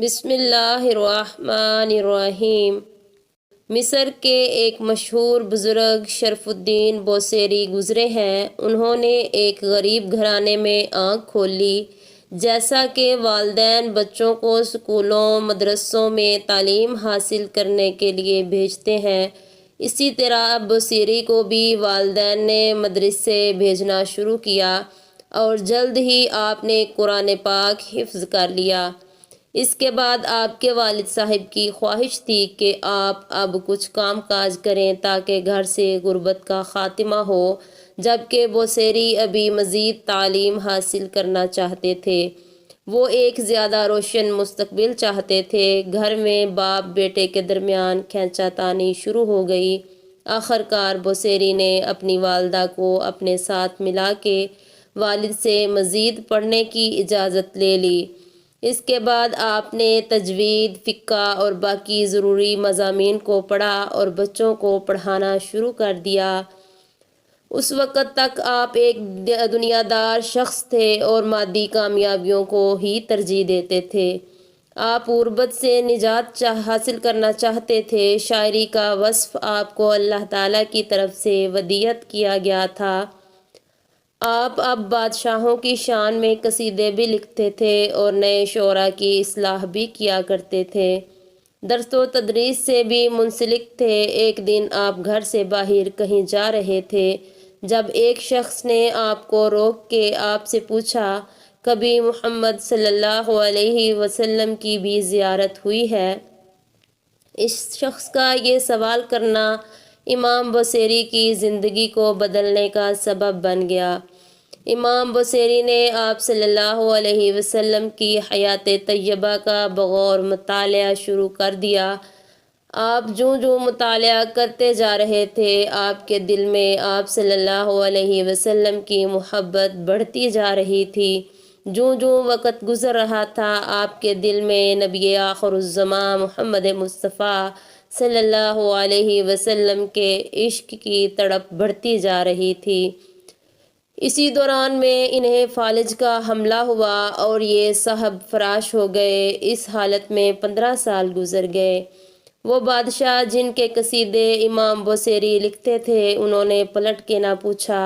بسم اللہ الرحمن الرحیم۔ مصر کے ایک مشہور بزرگ شرف الدین بوصیری گزرے ہیں۔ انہوں نے ایک غریب گھرانے میں آنکھ کھول لی۔ جیسا کہ والدین بچوں کو اسکولوں مدرسوں میں تعلیم حاصل کرنے کے لیے بھیجتے ہیں، اسی طرح بوصیری کو بھی والدین نے مدرسے بھیجنا شروع کیا اور جلد ہی آپ نے قرآن پاک حفظ کر لیا۔ اس کے بعد آپ کے والد صاحب کی خواہش تھی کہ آپ اب کچھ کام کاج کریں تاکہ گھر سے غربت کا خاتمہ ہو، جبکہ بوصیری ابھی مزید تعلیم حاصل کرنا چاہتے تھے۔ وہ ایک زیادہ روشن مستقبل چاہتے تھے۔ گھر میں باپ بیٹے کے درمیان کھینچا تانی شروع ہو گئی۔ آخر کار بوصیری نے اپنی والدہ کو اپنے ساتھ ملا کے والد سے مزید پڑھنے کی اجازت لے لی۔ اس کے بعد آپ نے تجوید، فقہ اور باقی ضروری مضامین کو پڑھا اور بچوں کو پڑھانا شروع کر دیا۔ اس وقت تک آپ ایک دنیا دار شخص تھے اور مادی کامیابیوں کو ہی ترجیح دیتے تھے۔ آپ غربت سے نجات حاصل کرنا چاہتے تھے۔ شاعری کا وصف آپ کو اللہ تعالیٰ کی طرف سے ودیعت کیا گیا تھا۔ آپ اب بادشاہوں کی شان میں قصیدے بھی لکھتے تھے اور نئے شعراء کی اصلاح بھی کیا کرتے تھے۔ درس و تدریس سے بھی منسلک تھے۔ ایک دن آپ گھر سے باہر کہیں جا رہے تھے جب ایک شخص نے آپ کو روک کے آپ سے پوچھا، کبھی محمد صلی اللہ علیہ وسلم کی بھی زیارت ہوئی ہے؟ اس شخص کا یہ سوال کرنا امام بوصیری کی زندگی کو بدلنے کا سبب بن گیا۔ امام بوصیری نے آپ صلی اللہ علیہ وسلم کی حیات طیبہ کا بغور مطالعہ شروع کر دیا۔ آپ جوں مطالعہ کرتے جا رہے تھے، آپ کے دل میں آپ صلی اللہ علیہ وسلم کی محبت بڑھتی جا رہی تھی۔ جوں وقت گزر رہا تھا، آپ کے دل میں نبی آخر الزماں محمد مصطفیٰ صلی اللہ علیہ وسلم کے عشق کی تڑپ بڑھتی جا رہی تھی۔ اسی دوران میں انہیں فالج کا حملہ ہوا اور یہ صاحب فراش ہو گئے۔ اس حالت میں 15 سال گزر گئے۔ وہ بادشاہ جن کے قصیدے امام بوصیری لکھتے تھے، انہوں نے پلٹ کے نہ پوچھا۔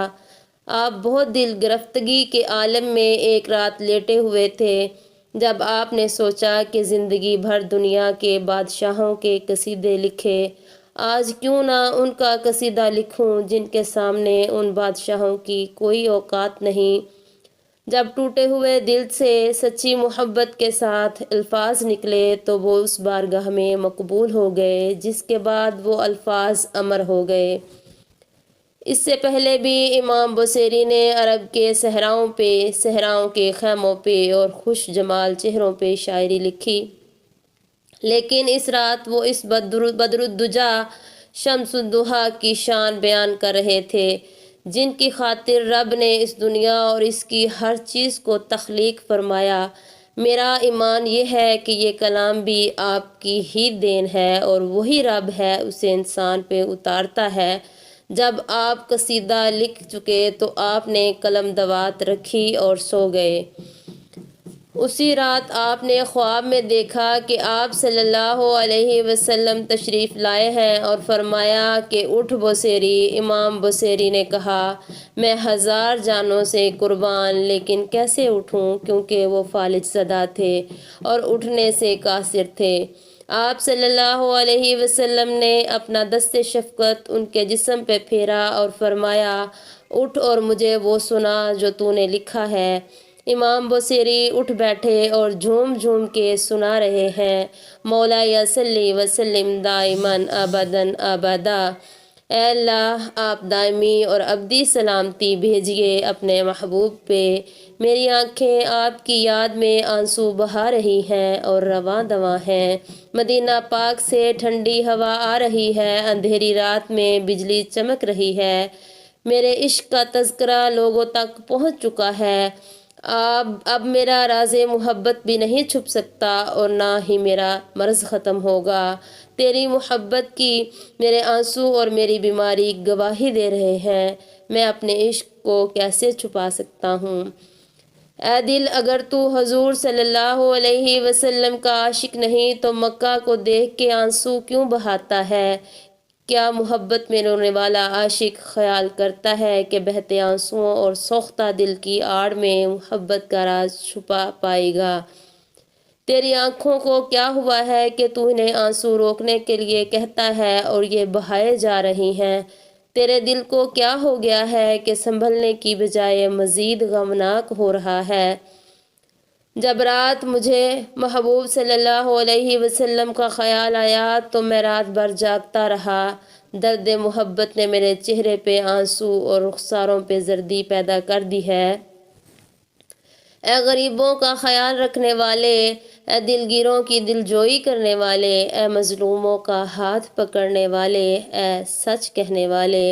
آپ بہت دل گرفتگی کے عالم میں ایک رات لیٹے ہوئے تھے جب آپ نے سوچا کہ زندگی بھر دنیا کے بادشاہوں کے قصیدے لکھے، آج کیوں نہ ان کا قصیدہ لکھوں جن کے سامنے ان بادشاہوں کی کوئی اوقات نہیں۔ جب ٹوٹے ہوئے دل سے سچی محبت کے ساتھ الفاظ نکلے تو وہ اس بارگاہ میں مقبول ہو گئے جس کے بعد وہ الفاظ امر ہو گئے۔ اس سے پہلے بھی امام بوصیری نے عرب کے صحراؤں کے خیموں پہ اور خوش جمال چہروں پہ شاعری لکھی، لیکن اس رات وہ اس بدر الدجا شمس الضحیٰ کی شان بیان کر رہے تھے جن کی خاطر رب نے اس دنیا اور اس کی ہر چیز کو تخلیق فرمایا۔ میرا ایمان یہ ہے کہ یہ کلام بھی آپ کی ہی دین ہے اور وہی رب ہے اسے انسان پہ اتارتا ہے۔ جب آپ قصیدہ لکھ چکے تو آپ نے قلم دوات رکھی اور سو گئے۔ اسی رات آپ نے خواب میں دیکھا کہ آپ صلی اللہ علیہ وسلم تشریف لائے ہیں اور فرمایا کہ اٹھ بوصیری۔ امام بوصیری نے کہا، میں 1000 جانوں سے قربان، لیکن کیسے اٹھوں، کیونکہ وہ فالج زدہ تھے اور اٹھنے سے قاصر تھے۔ آپ صلی اللہ علیہ وسلم نے اپنا دست شفقت ان کے جسم پہ پھیرا اور فرمایا، اٹھ اور مجھے وہ سنا جو تو نے لکھا ہے۔ امام بوصیری اٹھ بیٹھے اور جھوم کے سنا رہے ہیں، مولایا صلی وسلم دائماً ابداً ابدا۔ اے اللہ، آپ دائمی اور ابدی سلامتی بھیجیے اپنے محبوب پہ۔ میری آنکھیں آپ کی یاد میں آنسو بہا رہی ہیں اور رواں دواں ہیں۔ مدینہ پاک سے ٹھنڈی ہوا آ رہی ہے، اندھیری رات میں بجلی چمک رہی ہے۔ میرے عشق کا تذکرہ لوگوں تک پہنچ چکا ہے۔ اب میرا راز محبت بھی نہیں چھپ سکتا اور نہ ہی میرا مرض ختم ہوگا۔ تیری محبت کی میرے آنسو اور میری بیماری گواہی دے رہے ہیں۔ میں اپنے عشق کو کیسے چھپا سکتا ہوں؟ اے دل، اگر تو حضور صلی اللہ علیہ وسلم کا عاشق نہیں تو مکہ کو دیکھ کے آنسو کیوں بہاتا ہے؟ کیا محبت میں رونے والا عاشق خیال کرتا ہے کہ بہتے آنسوؤں اور سوختہ دل کی آڑ میں محبت کا راز چھپا پائے گا؟ تیری آنکھوں کو کیا ہوا ہے کہ تو انہیں آنسو روکنے کے لیے کہتا ہے اور یہ بہائے جا رہی ہیں؟ تیرے دل کو کیا ہو گیا ہے کہ سنبھلنے کی بجائے مزید غمناک ہو رہا ہے؟ جب رات مجھے محبوب صلی اللہ علیہ وسلم کا خیال آیا تو میں رات بھر جاگتا رہا۔ درد محبت نے میرے چہرے پہ آنسو اور رخساروں پہ زردی پیدا کر دی ہے۔ اے غریبوں کا خیال رکھنے والے، اے دلگیروں کی دلجوئی کرنے والے، اے مظلوموں کا ہاتھ پکڑنے والے، اے سچ کہنے والے،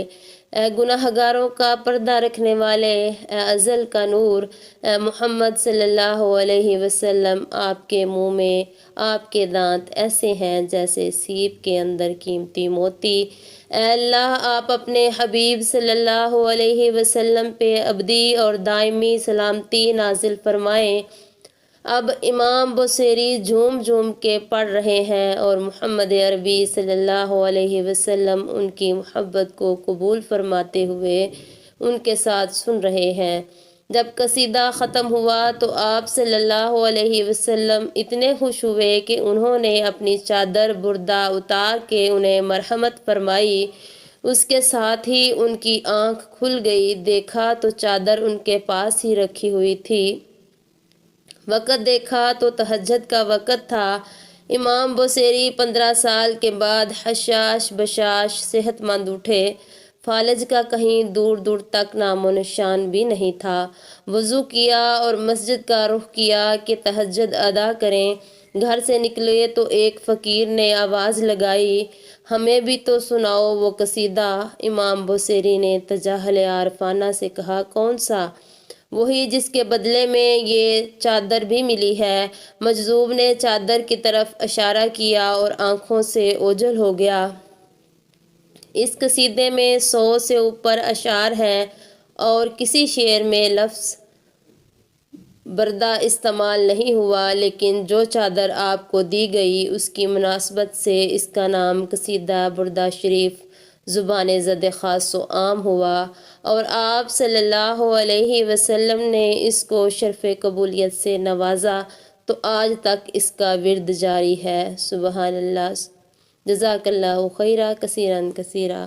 اے گناہگاروں کا پردہ رکھنے والے، اے ازل کا نور، اے محمد صلی اللہ علیہ وسلم، آپ کے منہ میں آپ کے دانت ایسے ہیں جیسے سیپ کے اندر قیمتی موتی۔ اے اللہ، آپ اپنے حبیب صلی اللہ علیہ وسلم پہ ابدی اور دائمی سلامتی نازل فرمائیں۔ اب امام بصیری جھوم جھوم کے پڑھ رہے ہیں اور محمد عربی صلی اللہ علیہ وسلم ان کی محبت کو قبول فرماتے ہوئے ان کے ساتھ سن رہے ہیں۔ جب قصیدہ ختم ہوا تو آپ صلی اللہ علیہ وسلم اتنے خوش ہوئے کہ انہوں نے اپنی چادر بردہ اتار کے انہیں مرحمت فرمائی۔ اس کے ساتھ ہی ان کی آنکھ کھل گئی، دیکھا تو چادر ان کے پاس ہی رکھی ہوئی تھی۔ وقت دیکھا تو تہجد کا وقت تھا۔ امام بصیری 15 سال کے بعد حشاش بشاش صحت مند اٹھے۔ فالج کا کہیں دور دور تک نام و نشان بھی نہیں تھا۔ وضو کیا اور مسجد کا رخ کیا کہ تہجد ادا کریں۔ گھر سے نکلے تو ایک فقیر نے آواز لگائی، ہمیں بھی تو سناؤ وہ قصیدہ۔ امام بصیری نے تجاہل عارفانہ سے کہا، کون سا؟ وہی جس کے بدلے میں یہ چادر بھی ملی ہے۔ مجذوب نے چادر کی طرف اشارہ کیا اور آنکھوں سے اوجھل ہو گیا۔ اس قصیدے میں 100 سے اوپر اشعار ہیں اور کسی شعر میں لفظ بردہ استعمال نہیں ہوا، لیکن جو چادر آپ کو دی گئی اس کی مناسبت سے اس کا نام قصیدہ بردہ شریف زبان زد خاص و عام ہوا اور آپ صلی اللہ علیہ وسلم نے اس کو شرف قبولیت سے نوازا تو آج تک اس کا ورد جاری ہے۔ سبحان اللہ، جزاک اللہ خیرا کثیرا کثیرا۔